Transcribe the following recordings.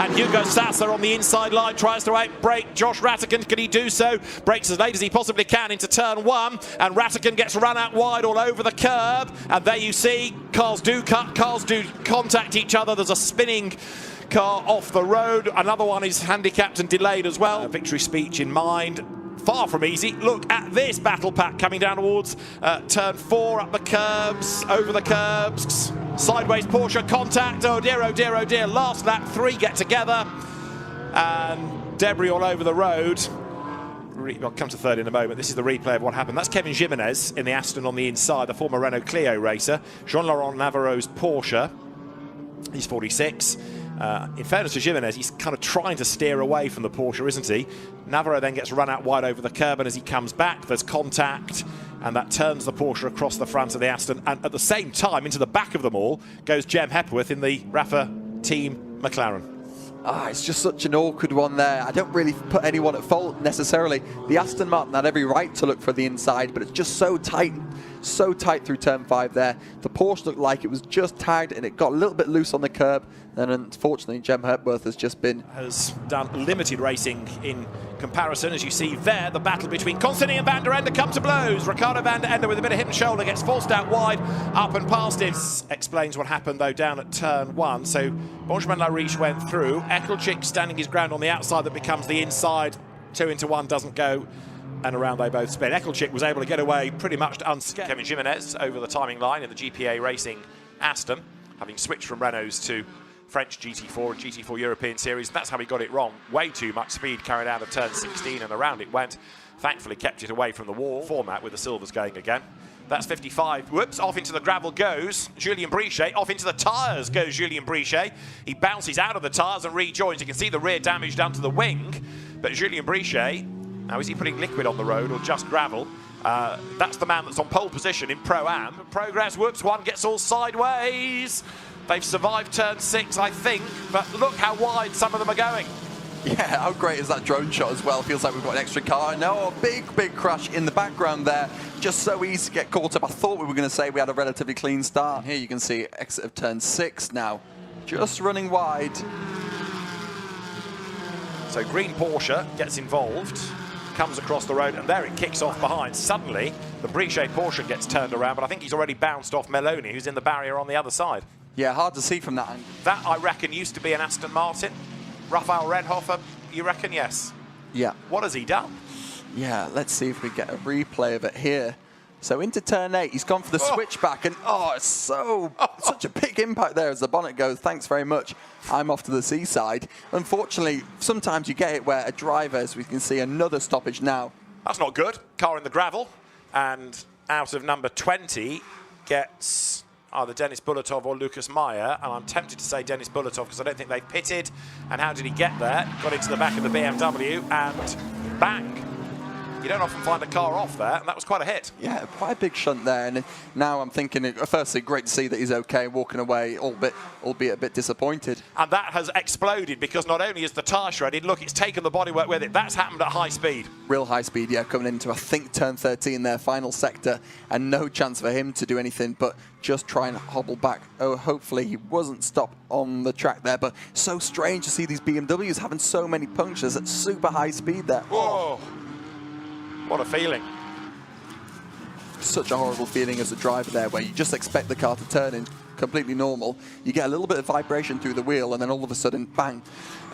and Hugo Sasser on the inside line tries to outbrake Josh Rattigan. Can he do so? Brakes as late as he possibly can into turn 1, and Rattigan gets run out wide all over the curb, and there you see cars do cut, cars do contact each other. There's a spinning car off the road. Another one is handicapped and delayed as well. Victory speech in mind. Far from easy. Look at this battle pack coming down towards turn 4, up the curbs, over the curbs, sideways Porsche contact. Oh dear, oh dear, oh dear. Last lap, 3 get together, and debris all over the road. I'll come to third in a moment. This is the replay of what happened. That's Kevin Jimenez in the Aston on the inside, the former Renault Clio racer. Jean-Laurent Navarro's Porsche. He's 46. In fairness to Jimenez, he's kind of trying to steer away from the Porsche, isn't he? Navarro then gets run out wide over the curb, and as he comes back, there's contact, and that turns the Porsche across the front of the Aston. And at the same time, into the back of them all, goes Jem Hepworth in the Rafa team McLaren. It's just such an awkward one there. I don't really put anyone at fault necessarily. The Aston Martin had every right to look for the inside, but it's just so tight through turn 5 there. The Porsche looked like it was just tagged, and it got a little bit loose on the curb. And unfortunately, Jem Hepworth has done limited racing in comparison. As you see there, the battle between Constantine and Van der Ende come to blows. Ricardo Van der Ende with a bit of hip and shoulder gets forced out wide, up and past him. Explains what happened though down at turn 1. So Benjamin Lariche went through. Ekelchik standing his ground on the outside, that becomes the inside. 2 into 1 doesn't go, and around they both spin. Ekelchik was able to get away pretty much unscathed. Kevin Jimenez over the timing line in the GPA Racing Aston, having switched from Renaults to French GT4 and GT4 European Series. That's how he got it wrong. Way too much speed carried out of turn 16, and around it went. Thankfully kept it away from the wall. Format with the silvers going again. That's 55. Whoops, off into the gravel goes Julien Brichet. Off into the tyres goes Julien Brichet. He bounces out of the tyres and rejoins. You can see the rear damage down to the wing. But Julien Brichet, now is he putting liquid on the road or just gravel? That's the man that's on pole position in Pro-Am. Progress, whoops, one gets all sideways. They've survived turn 6, I think, but look how wide some of them are going. Yeah, how great is that drone shot as well? Feels like we've got an extra car. No, a big crash in the background there. Just so easy to get caught up. I thought we were going to say we had a relatively clean start. Here you can see exit of turn 6 now. Just running wide. So green Porsche gets involved, comes across the road, and there it kicks off behind. Suddenly, the Brichet Porsche gets turned around, but I think he's already bounced off Meloni, who's in the barrier on the other side. Yeah, hard to see from that angle. That, I reckon, used to be an Aston Martin. Raphael Redhofer, you reckon? Yes. Yeah. What has he done? Yeah, let's see if we get a replay of it here. So into turn 8, he's gone for the switchback, and it's such a big impact there as the bonnet goes. Thanks very much. I'm off to the seaside. Unfortunately, sometimes you get it where a driver, as we can see, another stoppage now. That's not good. Car in the gravel, and out of number 20 gets either Dennis Bulatov or Lucas Meyer, and I'm tempted to say Dennis Bulatov because I don't think they've pitted. And how did he get there? Got into the back of the BMW, and bang. You don't often find a car off there, and that was quite a hit. Yeah, quite a big shunt there. And now I'm thinking, firstly, great to see that he's okay, walking away, albeit a bit disappointed. And that has exploded because not only is the tyre shredded, look, it's taken the bodywork with it. That's happened at high speed. Real high speed, yeah, coming into, I think, turn 13 there, final sector, and no chance for him to do anything but just try and hobble back. Oh, hopefully he wasn't stopped on the track there, but so strange to see these BMWs having so many punctures at super high speed there. Whoa. What a feeling. Such a horrible feeling as a driver there, where you just expect the car to turn in completely normal. You get a little bit of vibration through the wheel, and then all of a sudden, bang.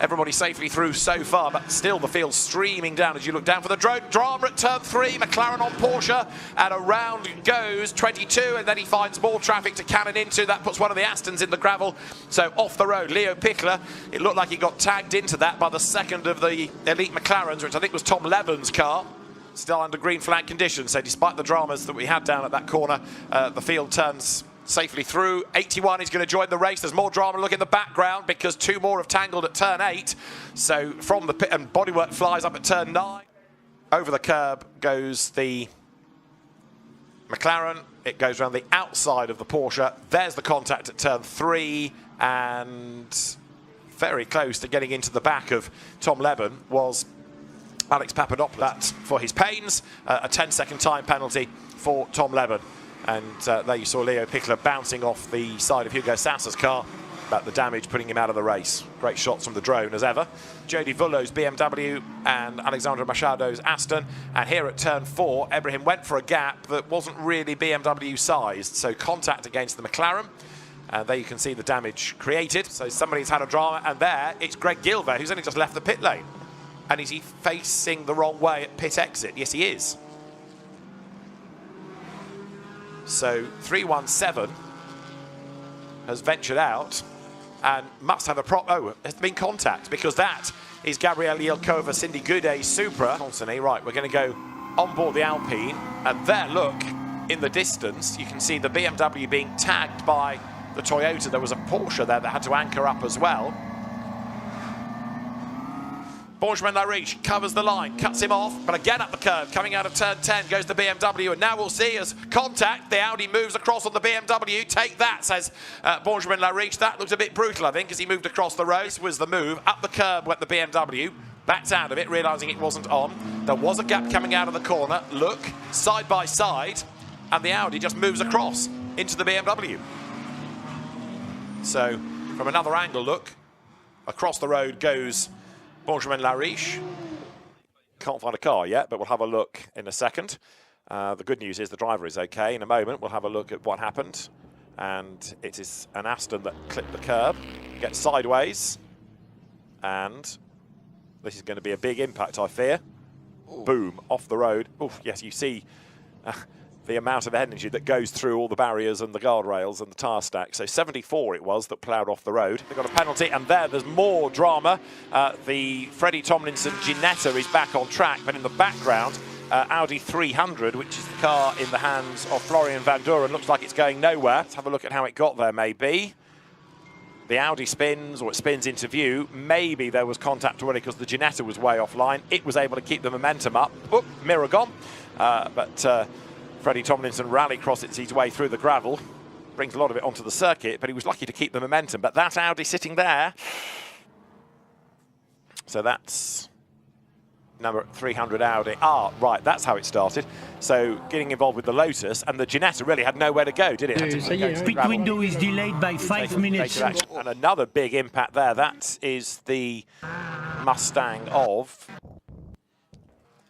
Everybody safely through so far, but still the field streaming down as you look down for the drama at turn 3. McLaren on Porsche, and around goes 22, and then he finds more traffic to cannon into. That puts one of the Astons in the gravel, so off the road. Leo Pickler, it looked like he got tagged into that by the second of the elite McLarens, which I think was Tom Leven's car. Still under green flag conditions, so despite the dramas that we had down at that corner, the field turns safely through. 81 is going to join the race. There's more drama. Look in the background because 2 more have tangled at turn 8. So from the pit, and bodywork flies up at turn 9. Over the curb goes the McLaren. It goes around the outside of the Porsche. There's the contact at turn 3, and very close to getting into the back of Tom Leben was Alex Papadopoulos. That for his pains, a 10-second time penalty for Tom Leben. And there you saw Leo Pickler bouncing off the side of Hugo Sasser's car. But the damage putting him out of the race. Great shots from the drone as ever. Jody Vullo's BMW and Alexandra Machado's Aston. And here at turn 4, Ibrahim went for a gap that wasn't really BMW sized. So contact against the McLaren. And there you can see the damage created. So somebody's had a drama. And there, it's Greg Gilbert, who's only just left the pit lane. And is he facing the wrong way at pit exit? Yes, he is. So 317 has ventured out and must have a it's been contact, because that is Gabrielle Yelkova, Cindy Goudet's Supra. Constantly, right, we're going to go on board the Alpine, and there, look, in the distance, you can see the BMW being tagged by the Toyota. There was a Porsche there that had to anchor up as well. Benjamin Lariche covers the line, cuts him off, but again up the curve, coming out of turn 10 goes the BMW, and now we'll see as contact, the Audi moves across on the BMW. Take that, says Benjamin Lariche. That looked a bit brutal, I think, as he moved across the road. This was the move. Up the curb went the BMW, backed out of it, realising it wasn't on. There was a gap coming out of the corner. Look, side by side, and the Audi just moves across into the BMW. So, from another angle, look, across the road goes Benjamin Lariche. Can't find a car yet, but we'll have a look in a second. The good news is the driver is okay. In a moment, we'll have a look at what happened. And it is an Aston that clipped the curb, gets sideways. And this is going to be a big impact, I fear. Ooh. Boom, off the road. Oof, yes, you see the amount of energy that goes through all the barriers and the guardrails and the tyre stack. So 74 it was that ploughed off the road. They got a penalty, and there's more drama. The Freddie Tomlinson Ginetta is back on track, but in the background, Audi 300, which is the car in the hands of Florian Van Duren, looks like it's going nowhere. Let's have a look at how it got there, maybe. The Audi spins, or it spins into view. Maybe there was contact already because the Ginetta was way offline. It was able to keep the momentum up. Oop, mirror gone. But Freddie Tomlinson rallycrosses his way through the gravel, brings a lot of it onto the circuit, but he was lucky to keep the momentum. But that Audi sitting there, so that's number 300 Audi. Ah, right, that's how it started. So getting involved with the Lotus, and the Ginetta really had nowhere to go, did it? Pit window is delayed by 5 minutes. And another big impact there. That is the Mustang of...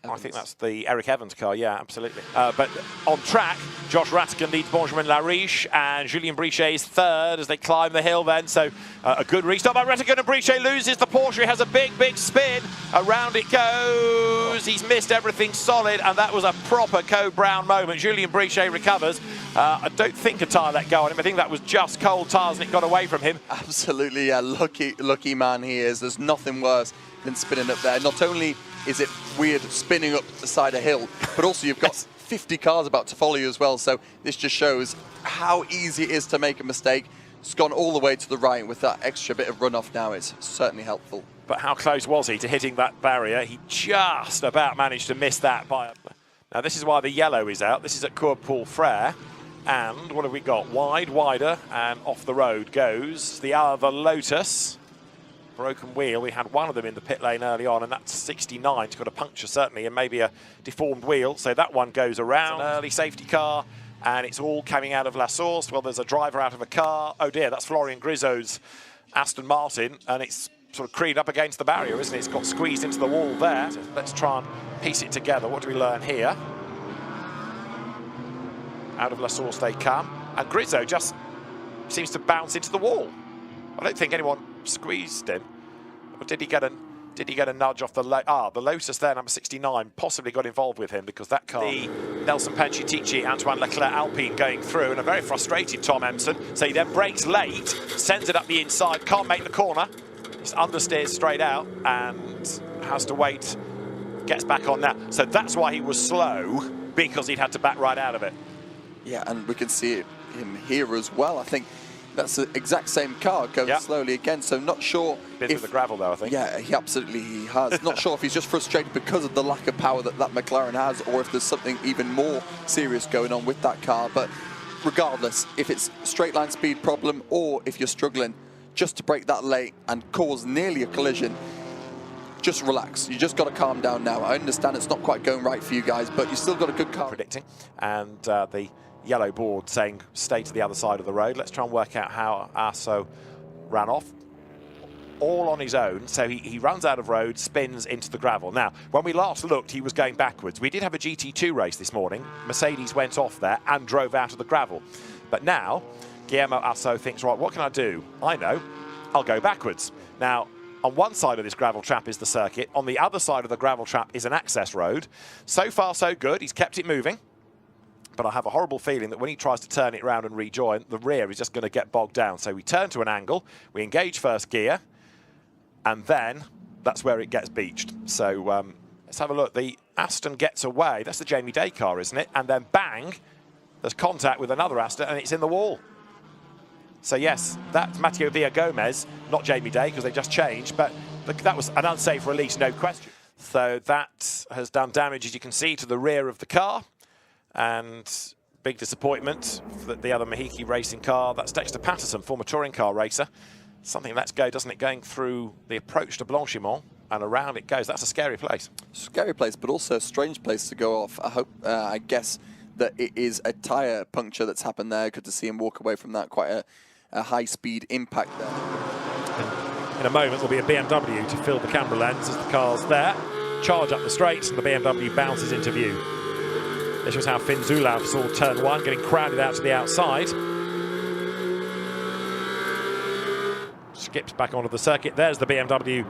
I think that's the Eric Evans car, yeah, absolutely. But on track, Josh Rattigan leads Benjamin Lariche, and Julien Brichet is third as they climb the hill then. So a good restart by Rattigan, and Brichet loses the Porsche. He has a big, big spin. Around it goes. He's missed everything solid, and that was a proper Code Brown moment. Julien Brichet recovers. I don't think a tyre let go on him. I think that was just cold tyres, and it got away from him. Absolutely, yeah. Lucky man he is. There's nothing worse than spinning up there. Not only is it weird spinning up the side of a hill, but also you've got 50 cars about to follow you as well. So this just shows how easy it is to make a mistake. It's gone all the way to the right with that extra bit of runoff now. It's certainly helpful. But how close was he to hitting that barrier? He just about managed to miss that by... Now this is why the yellow is out. This is at Cours Paul Frere. And what have we got? Wide, wider, and off the road goes the other Lotus. Broken wheel. We had one of them in the pit lane early on, and that's 69. It's got a puncture certainly, and maybe a deformed wheel. So that one goes around. An early safety car, and it's all coming out of La Source. Well, there's a driver out of a car. Oh dear, that's Florian Grisot's Aston Martin, and it's sort of creamed up against the barrier, isn't it? It's got squeezed into the wall there. So let's try and piece it together. What do we learn here? Out of La Source they come, and Grisot just seems to bounce into the wall. I don't think anyone squeezed him. Or did he get a nudge off the the Lotus there, number 69, possibly got involved with him because that car. The Nelson Panciatici, Antoine Leclerc Alpine going through, and a very frustrated Tom Empson. So he then brakes late, sends it up the inside, can't make the corner, just understeers straight out and has to wait, gets back on now. So that's why he was slow, because he'd had to back right out of it. Yeah, and we can see him here as well. I think that's the exact same car going slowly again, so not sure. Been through the gravel though, I think. Yeah, he absolutely has. Not sure if he's just frustrated because of the lack of power that McLaren has, or if there's something even more serious going on with that car. But regardless, if it's straight line speed problem, or if you're struggling just to brake that late and cause nearly a collision, just relax. You just got to calm down now. I understand it's not quite going right for you guys, but you still got a good car. Predicting, and the yellow board saying stay to the other side of the road. Let's try and work out how Arso ran off all on his own, so he runs out of road, spins into the gravel. Now, when we last looked, he was going backwards. We did have a GT2 race this morning. Mercedes went off there and drove out of the gravel. But now, Guillermo Asso thinks, right, what can I do? I know, I'll go backwards. Now, on one side of this gravel trap is the circuit. On the other side of the gravel trap is an access road. So far, so good. He's kept it moving. But I have a horrible feeling that when he tries to turn it around and rejoin, the rear is just going to get bogged down. So we turn to an angle, we engage first gear, and then that's where it gets beached. So let's have a look. The Aston gets away. That's the Jamie Day car, isn't it? And then bang, there's contact with another Aston, and it's in the wall. So yes, that's Matteo Villagomez, not Jamie Day, because they just changed, but that was an unsafe release, no question. So that has done damage, as you can see, to the rear of the car. And big disappointment for the other Mahiki racing car. That's Dexter Patterson, former touring car racer. Something lets go, doesn't it, going through the approach to Blanchimont, and around it goes. That's a scary place. Scary place, but also a strange place to go off. I guess that it is a tyre puncture that's happened there. Good to see him walk away from that. Quite a high-speed impact there. In a moment, there'll be a BMW to fill the camera lens as the car's there. Charge up the straights, and the BMW bounces into view. This was how Finn Zulauf saw turn one, getting crowded out to the outside. Skips back onto the circuit. There's the BMW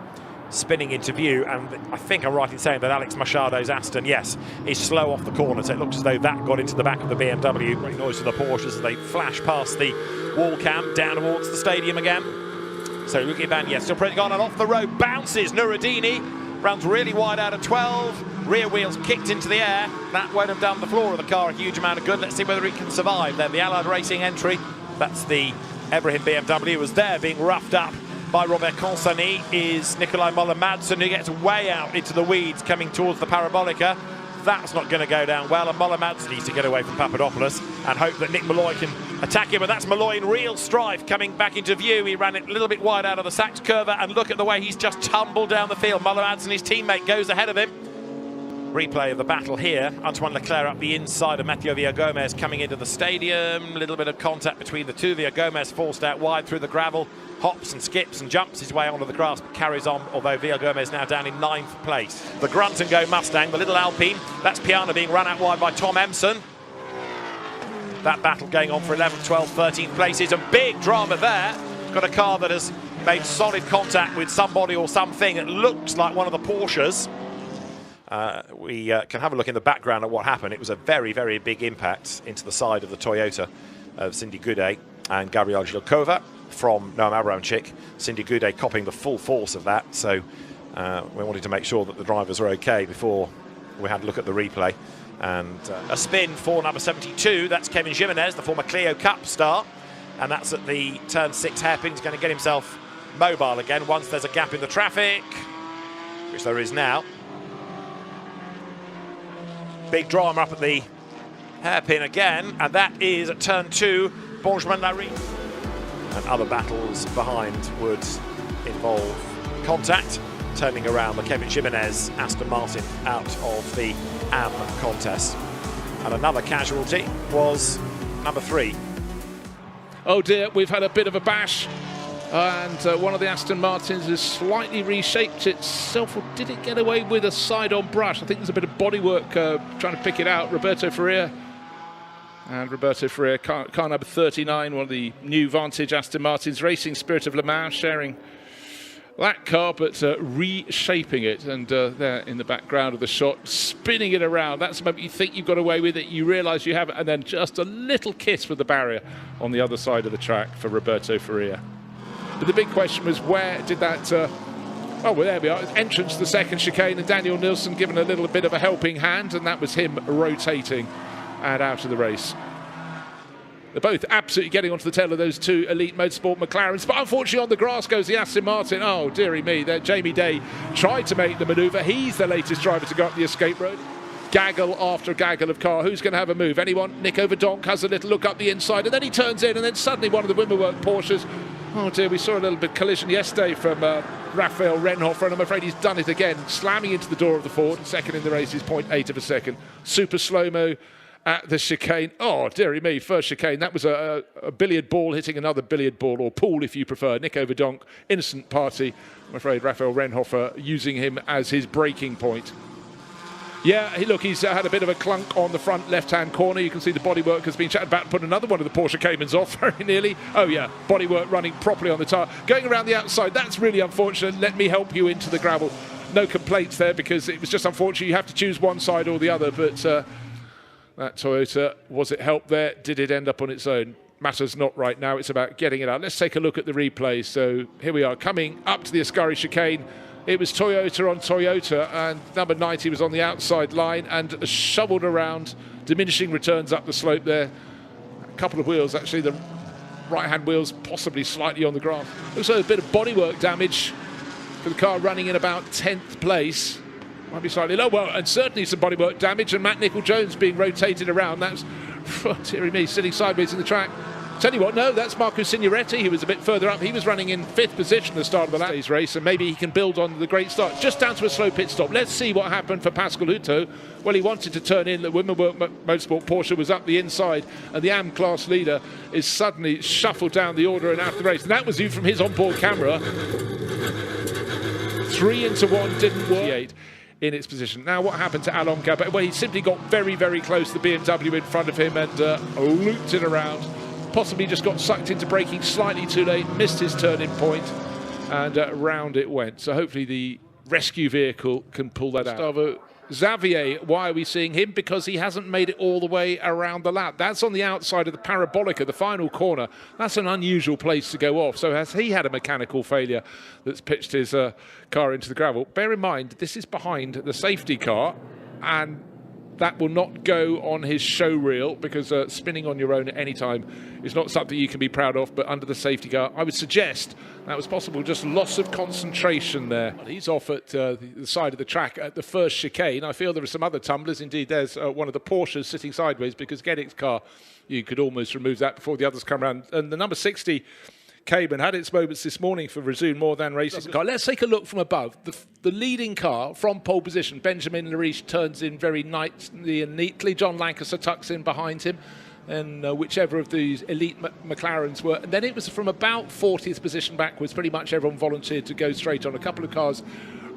spinning into view, and I think I'm right in saying that Alex Machado's Aston, yes, is slow off the corner, so it looks as though that got into the back of the BMW. Great noise to the Porsches as they flash past the wall cam down towards the stadium again. So Luki Van, yes, still pretty on and off the road, bounces. Nuruddini runs really wide out of 12. Rear wheels kicked into the air. That won't have done the floor of the car a huge amount of good. Let's see whether it can survive. Then the Allied Racing entry. That's the Ibrahim BMW, was there being roughed up by Robert Consani, is Nikolai Moller-Madsen, who gets way out into the weeds coming towards the Parabolica. That's not going to go down well, and Moller-Madsen needs to get away from Papadopoulos and hope that Nick Malloy can attack him, and that's Malloy in real strife coming back into view. He ran it a little bit wide out of the Sachs curve, and look at the way he's just tumbled down the field. Moller-Madsen, his teammate, goes ahead of him. Replay of the battle here. Antoine Leclerc up the inside of Matteo Villagomez coming into the stadium. A little bit of contact between the two. Villagomez forced out wide through the gravel, hops and skips and jumps his way onto the grass, but carries on, although Villagomez now down in 9th place. The grunt and go Mustang, the little Alpine, that's Piana being run out wide by Tom Emson. That battle going on for 11th, 12th, 13th places, and big drama there. Got a car that has made solid contact with somebody or something. It looks like one of the Porsches. We can have a look in the background at what happened. It was a very, very big impact into the side of the Toyota of Cindy Goudet and Gabrielle Gilkova from Noam Abramczyk. Cindy Goudet copying the full force of that. So we wanted to make sure that the drivers were okay before we had a look at the replay. And a spin for number 72. That's Kevin Jimenez, the former Clio Cup star. And that's at the turn 6 hairpin. He's going to get himself mobile again once there's a gap in the traffic, which there is now. Big drama up at the hairpin again, and that is at turn 2, Benjamin-Larry. And other battles behind would involve contact, turning around the Kevin Jimenez Aston Martin out of the AM contest. And another casualty was number 3. Oh dear, we've had a bit of a bash. And one of the Aston Martins has slightly reshaped itself, or did it get away with a side-on brush? I think there's a bit of bodywork trying to pick it out. Roberto Ferrer. And Roberto Ferrer, car number 39, one of the new Vantage Aston Martins, Racing Spirit of Le Mans, sharing that car, but reshaping it. And there in the background of the shot, spinning it around. That's the moment you think you've got away with it, you realise you haven't, and then just a little kiss with the barrier on the other side of the track for Roberto Ferrer. But the big question was, where did that... oh, well, there we are. Entrance to the second chicane, and Daniel Nilsson given a little bit of a helping hand, and that was him rotating and out of the race. They're both absolutely getting onto the tail of those two elite motorsport McLarens, but unfortunately on the grass goes the Aston Martin. Oh, dearie me. Jamie Day tried to make the manoeuvre. He's the latest driver to go up the escape road. Gaggle after gaggle of car. Who's going to have a move? Anyone? Nico Verdonk has a little look up the inside, and then he turns in, and then suddenly one of the Wimmerworth Porsches. Oh dear, we saw a little bit of collision yesterday from Raphael Renhofer, and I'm afraid he's done it again, slamming into the door of the Ford. Second in the race is 0.8 of a second. Super slow-mo at the chicane. Oh, dearie me, first chicane. That was a billiard ball hitting another billiard ball, or pool if you prefer. Nico Verdonk, innocent party. I'm afraid Raphael Renhofer using him as his breaking point. Yeah, look, he's had a bit of a clunk on the front left-hand corner. You can see the bodywork has been chatted about to put another one of the Porsche Caymans off very nearly. Oh, yeah, bodywork running properly on the tyre. Going around the outside, that's really unfortunate. Let me help you into the gravel. No complaints there because it was just unfortunate. You have to choose one side or the other, but that Toyota, was it help there? Did it end up on its own? Matters not right now. It's about getting it out. Let's take a look at the replay. So here we are coming up to the Ascari chicane. It was Toyota on Toyota, and number 90 was on the outside line and shoveled around, diminishing returns up the slope there. A couple of wheels, actually, the right-hand wheels possibly slightly on the grass. Looks like a bit of bodywork damage for the car running in about 10th place. Might be slightly low, well, and certainly some bodywork damage, and Matt Nicol-Jones being rotated around. That's, dearie me, sitting sideways in the track. Tell you what, no, that's Marco Signoretti. He was a bit further up. He was running in 5th position at the start of the last race, and maybe he can build on the great start. Just down to a slow pit stop. Let's see what happened for Pascal Hutto. Well, he wanted to turn in. The Wimmerwork Motorsport Porsche was up the inside, and the AM class leader is suddenly shuffled down the order and out of the race. And that was viewed from his onboard camera. 3 into 1 didn't work. In its position. Now, what happened to Alain Gabet? Well, he simply got very, very close to the BMW in front of him and looped it around. Possibly just got sucked into braking slightly too late, missed his turning point, and round it went. So hopefully the rescue vehicle can pull that out. Gustavo Xavier, why are we seeing him? Because he hasn't made it all the way around the lap. That's on the outside of the Parabolica, the final corner. That's an unusual place to go off. So has he had a mechanical failure that's pitched his car into the gravel? Bear in mind, this is behind the safety car, and that will not go on his show reel because spinning on your own at any time is not something you can be proud of, but under the safety car, I would suggest that was possible, just loss of concentration there. He's off at the side of the track at the first chicane. I feel there are some other tumblers. Indeed, there's one of the Porsches sitting sideways because Geddick's car, you could almost remove that before the others come around. And the number 60 Cayman had its moments this morning for Resume More Than Racing car. Let's take a look from above. The leading car from pole position, Benjamin Lariche, turns in very nicely and neatly. John Lancaster tucks in behind him, and whichever of these elite McLarens were. And then it was from about 40th position backwards. Pretty much everyone volunteered to go straight on. A couple of cars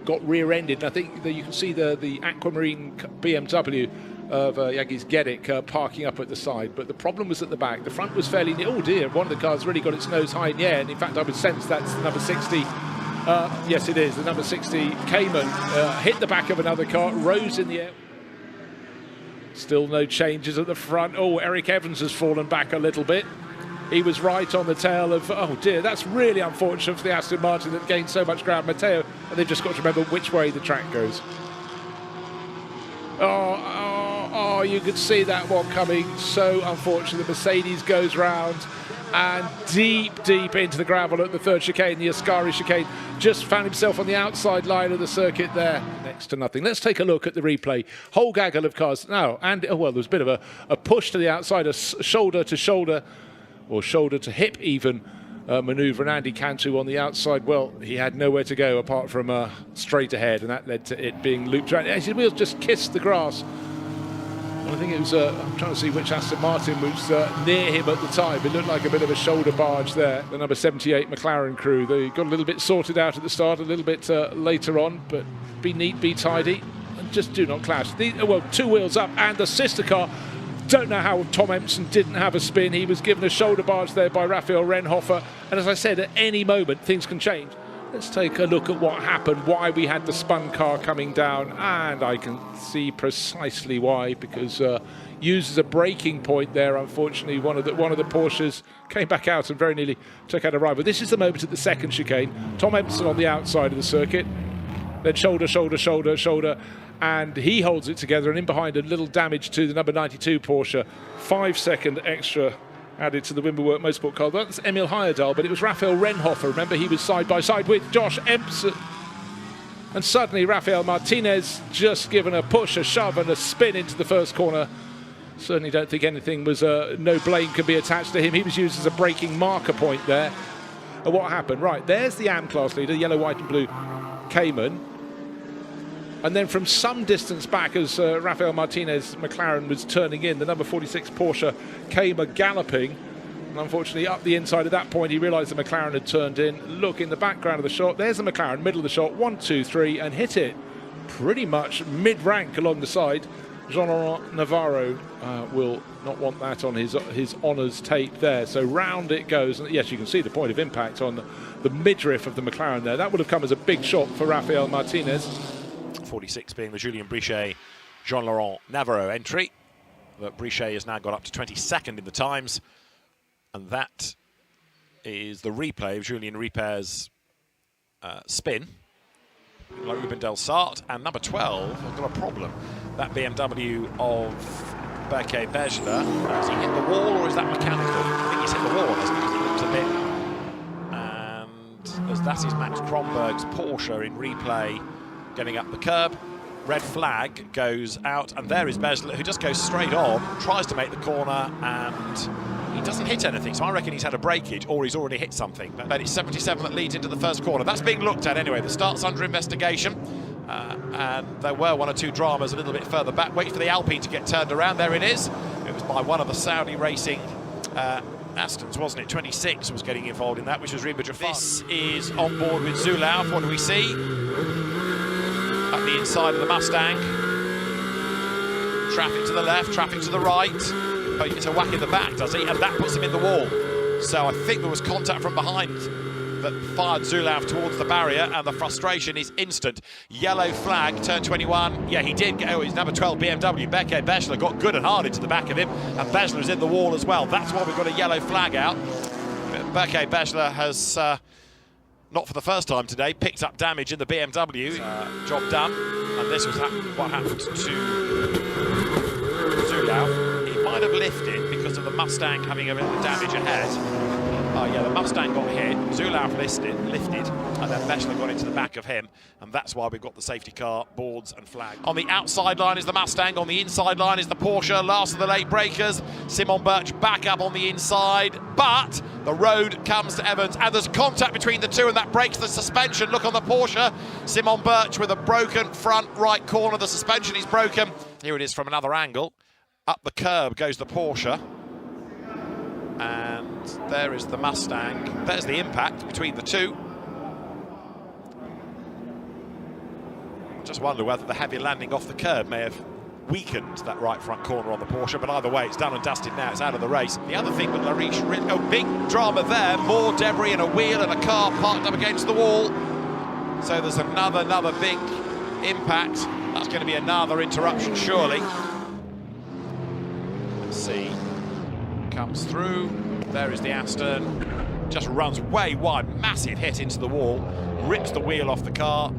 got rear-ended. And I think that you can see the aquamarine BMW of Yagis Geddick parking up at the side, but the problem was at the back. The front was fairly near. Oh dear, one of the cars really got its nose high in the air, and in fact I would sense that's the number 60. Yes, it is. The number 60 Cayman hit the back of another car, rose in the air. Still no changes at the front. Oh, Eric Evans has fallen back a little bit. He was right on the tail of, oh dear, that's really unfortunate for the Aston Martin that gained so much ground. Matteo, and they've just got to remember which way the track goes. Oh, you could see that one coming. So unfortunate. The Mercedes goes round and deep into the gravel at the third chicane, the Ascari chicane. Just found himself on the outside line of the circuit there. Next to nothing. Let's take a look at the replay. Whole gaggle of cars. Now, and well, there was a bit of a push to the outside, a shoulder to shoulder, or shoulder to hip even, manoeuvre, and Andy Cantu on the outside. Well, he had nowhere to go apart from straight ahead, and that led to it being looped around. His wheels just kissed the grass. I think it was, I'm trying to see which Aston Martin was near him at the time. It looked like a bit of a shoulder barge there. The number 78 McLaren crew, they got a little bit sorted out at the start, a little bit later on, but be neat, be tidy, and just do not clash. Well, 2 wheels up, and the sister car. Don't know how Tom Empson didn't have a spin. He was given a shoulder barge there by Raphael Renhofer, and as I said, at any moment things can change. Let's take a look at what happened, why we had the spun car coming down, and I can see precisely why, because used as a braking point there, unfortunately, one of the Porsches came back out and very nearly took out a rival. This is the moment at the second chicane. Tom Empson on the outside of the circuit, then shoulder, and he holds it together, and in behind a little damage to the number 92 Porsche. 5-second extra added to the Wimberwork Motorsport car. That's Emil Heyerdahl, but it was Raphael Renhofer. Remember, he was side by side with Josh Empson. And suddenly Rafael Martinez just given a push, a shove and a spin into the first corner. Certainly don't think anything was, no blame can be attached to him. He was used as a braking marker point there. And what happened? Right, there's the AM class leader, yellow, white and blue Cayman. And then from some distance back, as Rafael Martinez McLaren was turning in, the number 46 Porsche came a-galloping. And unfortunately, up the inside at that point, he realised the McLaren had turned in. Look in the background of the shot. There's the McLaren, middle of the shot. 1, 2, 3, and hit it pretty much mid-rank along the side. Jean-Laurent Navarro will not want that on his honours tape there. So round it goes. And yes, you can see the point of impact on the midriff of the McLaren there. That would have come as a big shot for Rafael Martinez. 46 being the Julien Brichet, Jean-Laurent Navarro entry. But Brichet has now got up to 22nd in the times. And that is the replay of Julien Ripert's spin. Like Ruben Del Sart, and number 12 has got a problem. That BMW of Berke Bejla. Has he hit the wall, or is that mechanical? I think he's hit the wall, hasn't he? Because he looks a bit. And as that is Max Kronberg's Porsche in replay getting up the curb. Red flag goes out, and there is Bejla, who just goes straight on, tries to make the corner, and he doesn't hit anything, so I reckon he's had a breakage or he's already hit something. But it's 77 that leads into the first corner. That's being looked at anyway. The start's under investigation, and there were 1 or 2 dramas a little bit further back. Wait for the Alpine to get turned around. There it is. It was by one of the Saudi racing Astons, wasn't it? 26 was getting involved in that, which was Rima Jafar. This is on board with Zulauf. What do we see? Up the inside of the Mustang. Traffic to the left, traffic to the right. Oh, he gets a whack in the back, does he? And that puts him in the wall. So I think there was contact from behind that fired Zulauf towards the barrier, and the frustration is instant. Yellow flag, turn 21. Yeah, he did. Oh, he's number 12 BMW. Berke Bejla got good and hard into the back of him, and Bejla's in the wall as well. That's why we've got a yellow flag out. Berke Bejla has, not for the first time today, picked up damage in the BMW. Job done. And this was what happened to Zulauf. He might have lifted because of the Mustang having a bit of damage ahead. Oh yeah, the Mustang got hit, Zulauf lifted, and then Bejla got into the back of him, and that's why we've got the safety car, boards and flag. On the outside line is the Mustang, on the inside line is the Porsche, last of the late breakers. Simon Birch back up on the inside, but the road comes to Evans, and there's contact between the two, and that breaks the suspension. Look on the Porsche, Simon Birch with a broken front right corner, the suspension is broken. Here it is from another angle. Up the curb goes the Porsche. And there is the Mustang. There's the impact between the two. Just wonder whether the heavy landing off the curb may have weakened that right front corner on the Porsche, but either way, it's done and dusted now. It's out of the race. The other thing with Lariche, big drama there. More debris and a wheel and a car parked up against the wall. So there's another big impact. That's going to be another interruption, surely. Let's see. Comes through, there is the Aston, just runs way wide, massive hit into the wall, rips the wheel off the car,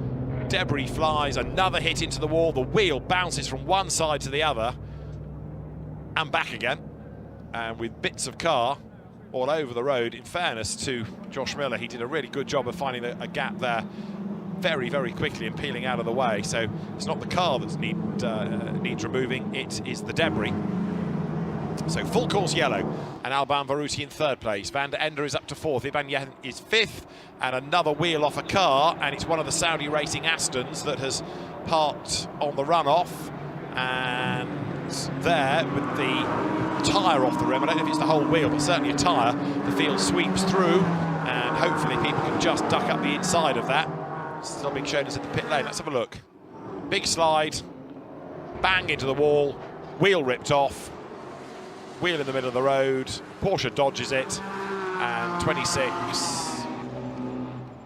debris flies, another hit into the wall, the wheel bounces from one side to the other and back again, and with bits of car all over the road. In fairness to Josh Miller, he did a really good job of finding a gap there very, very quickly and peeling out of the way. So it's not the car that needs removing, it is the debris. So full course yellow, and Alban Varuti in third place. Van der Ende is up to fourth. Iban Yehen is fifth, and another wheel off a car, and it's one of the Saudi racing Astons that has parked on the runoff, and there with the tyre off the rim. I don't know if it's the whole wheel, but certainly a tyre. The field sweeps through, and hopefully people can just duck up the inside of that. Still being shown as at the pit lane. Let's have a look. Big slide, bang into the wall, wheel ripped off. Wheel in the middle of the road, Porsche dodges it, and 26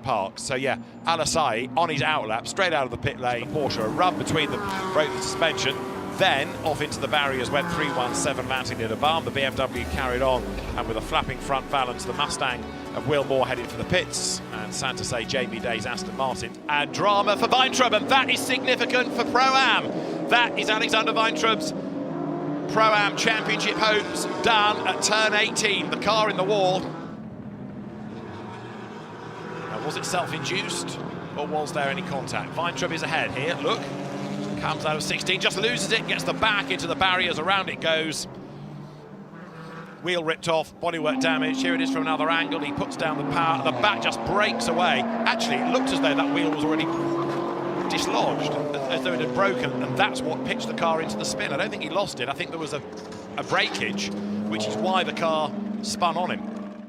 parks. So yeah, Al-Asai on his outlap, straight out of the pit lane. Porsche a rub between them, broke the suspension, then off into the barriers, went 317, landing near the barn. The BMW carried on, and with a flapping front balance, the Mustang of Will Moore headed for the pits, and sad to say Jamie Day's Aston Martin. And drama for Weintraub, and that is significant for Pro-Am. That is Alexander Weintraub's Pro-Am Championship hopes done at turn 18. The car in the wall. Now, was it self-induced, or was there any contact? Weintraub is ahead here, look. Comes out of 16, just loses it, gets the back into the barriers, around it goes. Wheel ripped off, bodywork damage. Here it is from another angle. He puts down the power, the back just breaks away. Actually, it looked as though that wheel was already dislodged, as though it had broken, and that's what pitched the car into the spin. I don't think he lost it. I think there was a breakage, which is why the car spun on him.